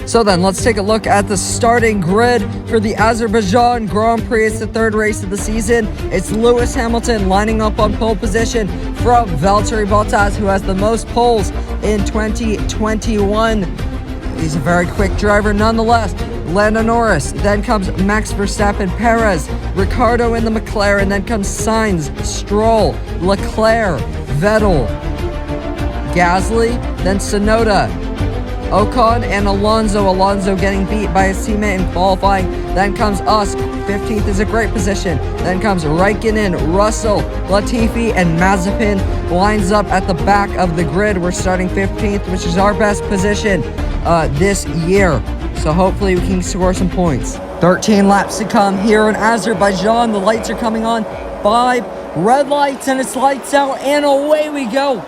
So then, let's take a look at the starting grid for the Azerbaijan Grand Prix. It's the third race of the season. It's Lewis Hamilton lining up on pole position from Valtteri Bottas, who has the most poles in 2021. He's a very quick driver nonetheless. Lando Norris, then comes Max Verstappen, Perez, Ricciardo in the McLaren, then comes Sainz, Stroll, Leclerc, Vettel, Gasly, then Tsunoda, Ocon, and Alonso. Alonso getting beat by his teammate in qualifying. Then comes us. 15th is a great position. Then comes Raikkonen, Russell, Latifi, and Mazepin lines up at the back of the grid. We're starting 15th, which is our best position this year. So hopefully we can score some points. 13 laps to come here in Azerbaijan. The lights are coming on. 5 red lights, and it's lights out, and away we go.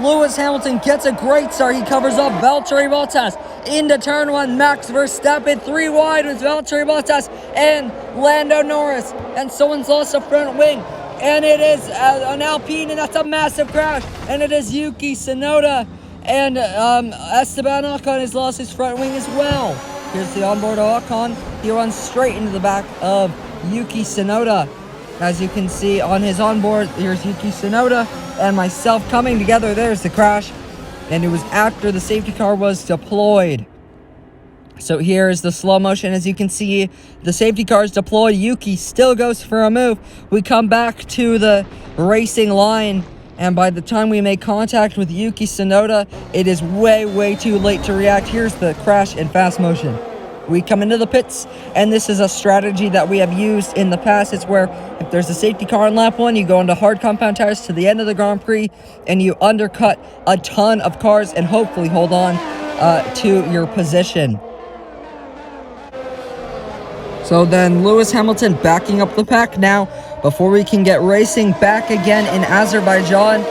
Lewis Hamilton gets a great start. He covers up Valtteri Bottas into turn 1. Max Verstappen 3 wide with Valtteri Bottas and Lando Norris. And someone's lost a front wing. And it is an Alpine, and that's a massive crash. And it is Yuki Tsunoda. And Esteban Ocon has lost his front wing as well. Here's the onboard of Ocon. He runs straight into the back of Yuki Tsunoda. As you can see on his onboard, here's Yuki Tsunoda and myself coming together. There's the crash. And it was after the safety car was deployed. So here's the slow motion. As you can see, the safety car is deployed. Yuki still goes for a move. We come back to the racing line. And by the time we make contact with Yuki Tsunoda, it is way too late to react. Here's the crash in fast motion. We come into the pits, and this is a strategy that we have used in the past. It's where if there's a safety car on lap 1, you go into hard compound tires to the end of the Grand Prix, and you undercut a ton of cars and hopefully hold on to your position. So then Lewis Hamilton backing up the pack now. Before we can get racing back again in Azerbaijan,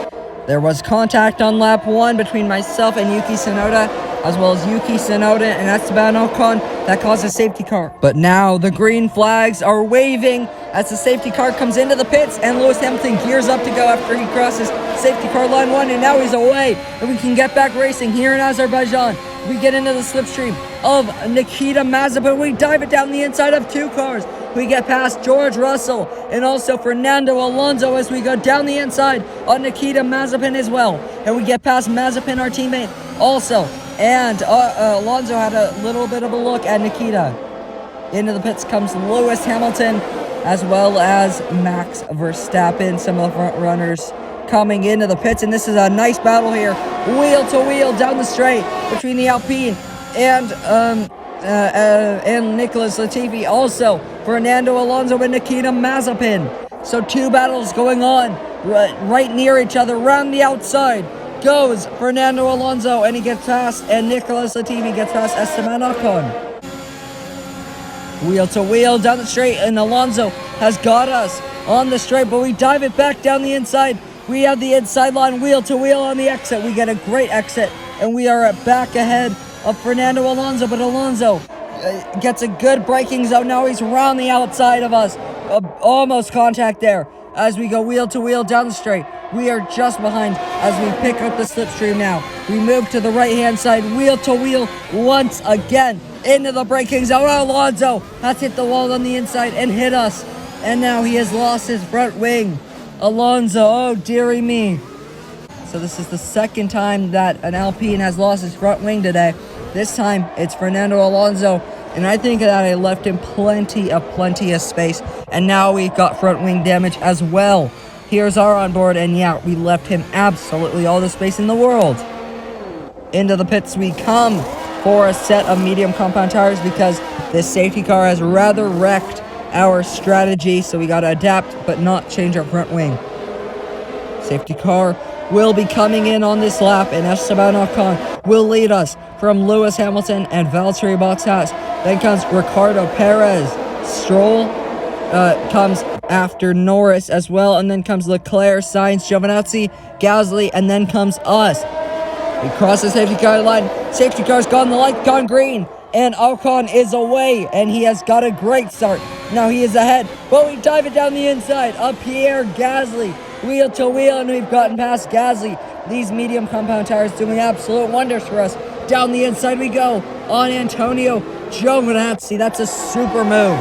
there was contact on lap 1 between myself and Yuki Tsunoda, as well as Yuki Tsunoda and Esteban Ocon. That caused a safety car. But now the green flags are waving as the safety car comes into the pits, and Lewis Hamilton gears up to go after he crosses safety car line 1, and now he's away. And we can get back racing here in Azerbaijan. We get into the slipstream of Nikita Mazepin. We dive it down the inside of 2 cars. We get past George Russell and also Fernando Alonso as we go down the inside on Nikita Mazepin as well. And we get past Mazepin, our teammate, also. And Alonso had a little bit of a look at Nikita. Into the pits comes Lewis Hamilton as well as Max Verstappen, some of the front runners coming into the pits. And this is a nice battle here, wheel to wheel down the straight between the Alpine and Nicholas Latifi, also Fernando Alonso and Nikita Mazepin. So 2 battles going on right near each other. Around the outside goes Fernando Alonso, and he gets past, and Nicholas Latifi gets past Esteban Ocon. Wheel to wheel down the straight, and Alonso has got us on the straight, but we dive it back down the inside. We have the inside line, wheel to wheel on the exit. We get a great exit, and we are back ahead of Fernando Alonso, but Alonso gets a good braking zone. Now he's around the outside of us. Almost contact there as we go wheel to wheel down the straight. We are just behind as we pick up the slipstream now. We move to the right-hand side, wheel to wheel once again into the braking zone. Alonso has hit the wall on the inside and hit us, and now he has lost his front wing. Alonso, oh dearie me. So this is the second time that an Alpine has lost his front wing today. This time it's Fernando Alonso, and I think that I left him plenty of space, and now we've got front wing damage as well. Here's our onboard, and yeah, we left him absolutely all the space in the world. Into the pits we come for a set of medium compound tires because this safety car has rather wrecked our strategy, so we got to adapt but not change our front wing. Safety car will be coming in on this lap, and Esteban Ocon will lead us from Lewis Hamilton and Valtteri Bottas. Then comes Ricciardo, Perez, Stroll comes after Norris as well, and then comes Leclerc, Sainz, Giovinazzi, Gasly, and then comes us. We cross the safety car line. Safety car's gone, the light gone green, and Ocon is away, and he has got a great start. Now he is ahead, but we dive it down the inside of Pierre Gasly, wheel to wheel, and we've gotten past Gasly. These medium compound tires doing absolute wonders for us. Down the inside we go. on Antonio Giovinazzi. That's a super move.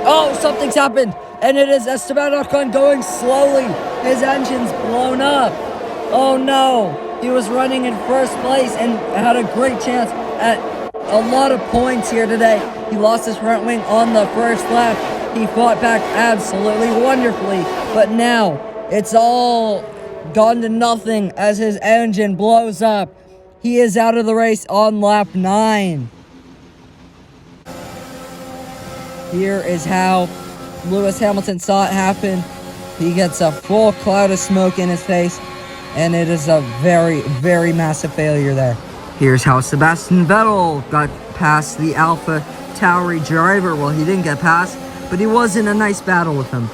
Oh, something's happened. And it is Esteban Ocon going slowly. His engine's blown up. Oh no. He was running in first place and had a great chance at a lot of points here today. He lost his front wing on the first lap. He fought back absolutely wonderfully. But now it's all gone to nothing as his engine blows up. He is out of the race on lap 9. Here is how Lewis Hamilton saw it happen. He gets a full cloud of smoke in his face, and it is a very, very massive failure there. Here's how Sebastian Vettel got past the Alpha Tauri driver. Well, he didn't get past, but he was in a nice battle with him.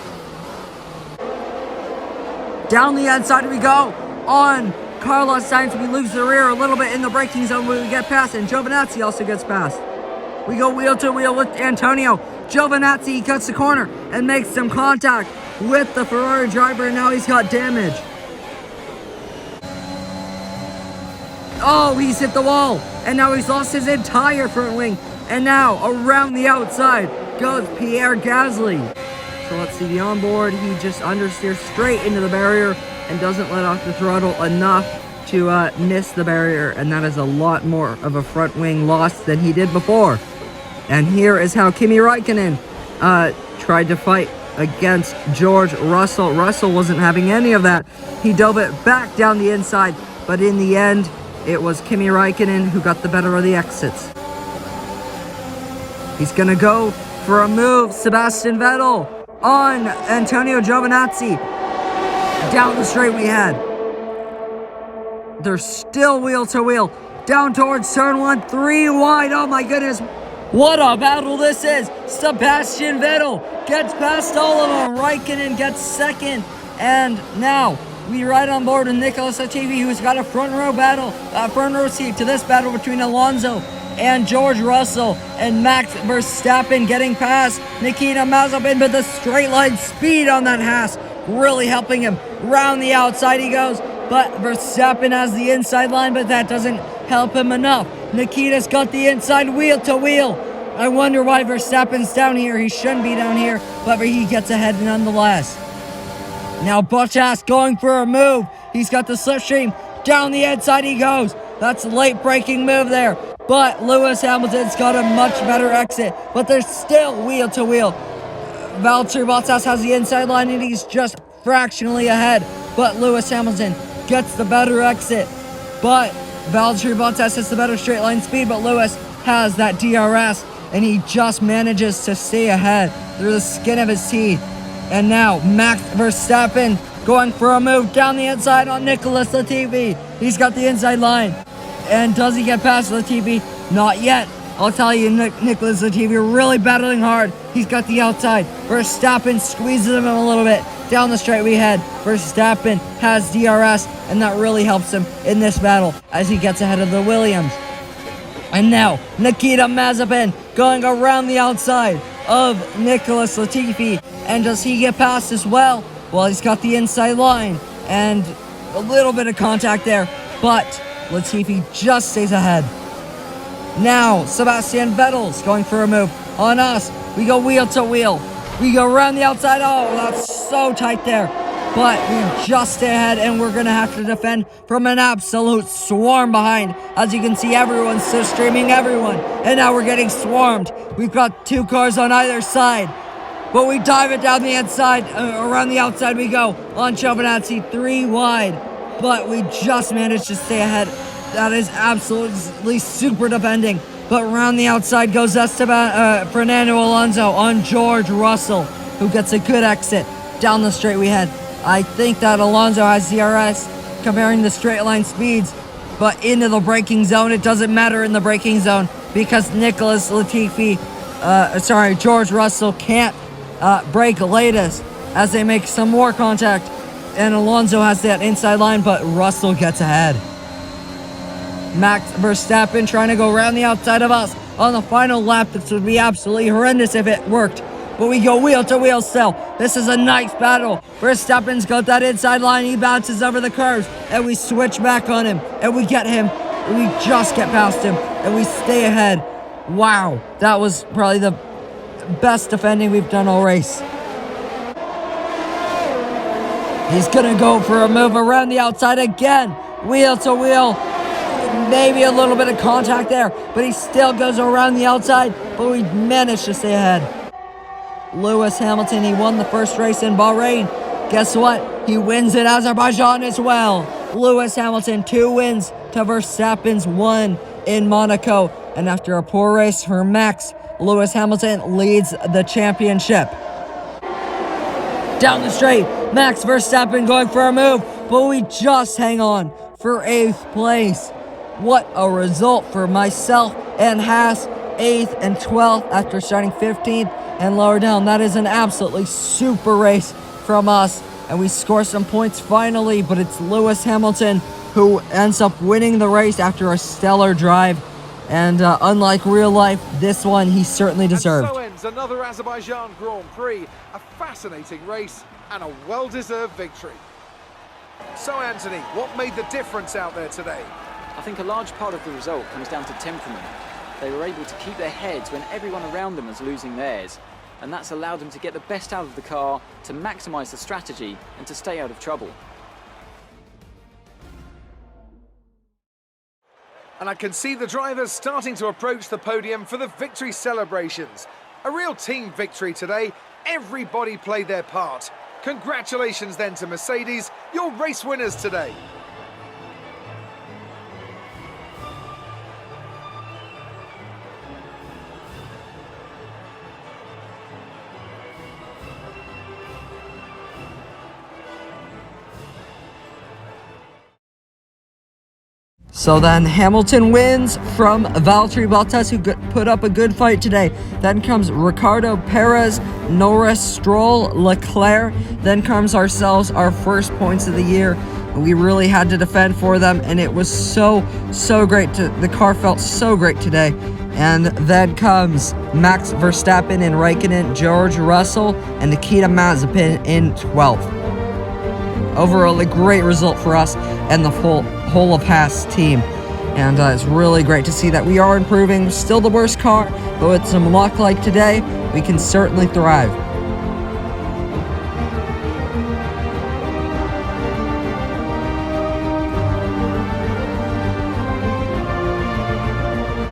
Down the inside we go on Carlos Sainz. We lose the rear a little bit in the braking zone when we get past, and Giovinazzi also gets past. We go wheel to wheel with Antonio Giovinazzi. He cuts the corner and makes some contact with the Ferrari driver, and now he's got damage. Oh, he's hit the wall, and now he's lost his entire front wing. And now around the outside goes Pierre Gasly. So let's see the onboard. He just understeers straight into the barrier and doesn't let off the throttle enough to miss the barrier, and that is a lot more of a front wing loss than he did before. And here is how Kimi Räikkönen tried to fight against George Russell. Russell wasn't having any of that. He dove it back down the inside, but in the end, it was Kimi Räikkönen who got the better of the exits. He's going to go for a move. Sebastian Vettel on Antonio Giovinazzi. Down the straight we head. They're still wheel to wheel. Down towards turn 1, 3 wide. Oh my goodness. What a battle this is. Sebastian Vettel gets past all of them. Räikkönen gets second. And now we ride on board with Nicholas Latifi, who's got a front row seat to this battle between Alonso and George Russell, and Max Verstappen getting past Nikita Mazepin, but the straight line speed on that Haas really helping him. Round the outside he goes, but Verstappen has the inside line, but that doesn't help him enough. Nikita's got the inside wheel to wheel. I wonder why Verstappen's down here. He shouldn't be down here, but he gets ahead nonetheless. Now Bottas going for a move. He's got the slipstream. Down the inside he goes. That's a late braking move there. But Lewis Hamilton's got a much better exit. But they're still wheel to wheel. Valtteri Bottas has the inside line and he's just fractionally ahead. But Lewis Hamilton gets the better exit. But Valtteri Bottas has the better straight line speed. But Lewis has that DRS. And he just manages to stay ahead through the skin of his teeth. And now Max Verstappen going for a move down the inside on Nicholas Latifi. He's got the inside line. And does he get past Latifi? Not yet. I'll tell you, Nicholas Latifi really battling hard. He's got the outside. Verstappen squeezes him a little bit. Down the straight we head. Verstappen has DRS, and that really helps him in this battle as he gets ahead of the Williams. And now Nikita Mazepin going around the outside of Nicholas Latifi. And does he get past as well? Well, he's got the inside line and a little bit of contact there, but Latifi just stays ahead. Now Sebastian Vettel's going for a move on us. We go wheel to wheel. We go around the outside. Oh, that's so tight there. But we just stay ahead, and we're going to have to defend from an absolute swarm behind. As you can see, everyone's still streaming everyone. And now we're getting swarmed. We've got 2 cars on either side. But we dive it down the inside. Around the outside we go. On Giovinazzi, 3 wide. But we just managed to stay ahead. That is absolutely super defending. But around the outside goes Fernando Alonso on George Russell, who gets a good exit. Down the straight we head. I think that Alonso has DRS comparing the straight line speeds, but into the braking zone, it doesn't matter in the braking zone because George Russell can't brake latest as they make some more contact, and Alonso has that inside line, but Russell gets ahead. Max Verstappen trying to go around the outside of us on the final lap. This would be absolutely horrendous if it worked. but we go wheel to wheel still. This is a nice battle. Verstappen's got that inside line. He bounces over the curves, and we switch back on him, and we get him. We just get past him, and we stay ahead. Wow, that was probably the best defending we've done all race. He's gonna go for a move around the outside again. Wheel to wheel. Maybe a little bit of contact there, but he still goes around the outside, but we managed to stay ahead. Lewis Hamilton, he won the first race in Bahrain. Guess what? He wins in Azerbaijan as well. Lewis Hamilton, 2 wins to Verstappen's 1 in Monaco. And after a poor race for Max, Lewis Hamilton leads the championship. Down the straight, Max Verstappen going for a move, but we just hang on for 8th place. What a result for myself and Haas, 8th and 12th after starting 15th and lower down. That is an absolutely super race from us, and we score some points finally, but it's Lewis Hamilton who ends up winning the race after a stellar drive. And unlike real life, this one he certainly deserved. And so ends another Azerbaijan Grand Prix, a fascinating race and a well-deserved victory. So Anthony, what made the difference out there today? I think a large part of the result comes down to temperament. They were able to keep their heads when everyone around them was losing theirs, and that's allowed them to get the best out of the car, to maximise the strategy and to stay out of trouble. And I can see the drivers starting to approach the podium for the victory celebrations. A real team victory today. Everybody played their part. Congratulations then to Mercedes, your race winners today. So then Hamilton wins from Valtteri Bottas, who put up a good fight today. Then comes Ricardo, Perez, Norris, Stroll, Leclerc. Then comes ourselves, our first points of the year. We really had to defend for them, and it was so great. The car felt so great today. And then comes Max Verstappen and Raikkonen, George Russell, and Nikita Mazepin in 12th. Overall, a great result for us and the whole of Haas team. And it's really great to see that we are improving. Still the worst car, but with some luck like today, we can certainly thrive.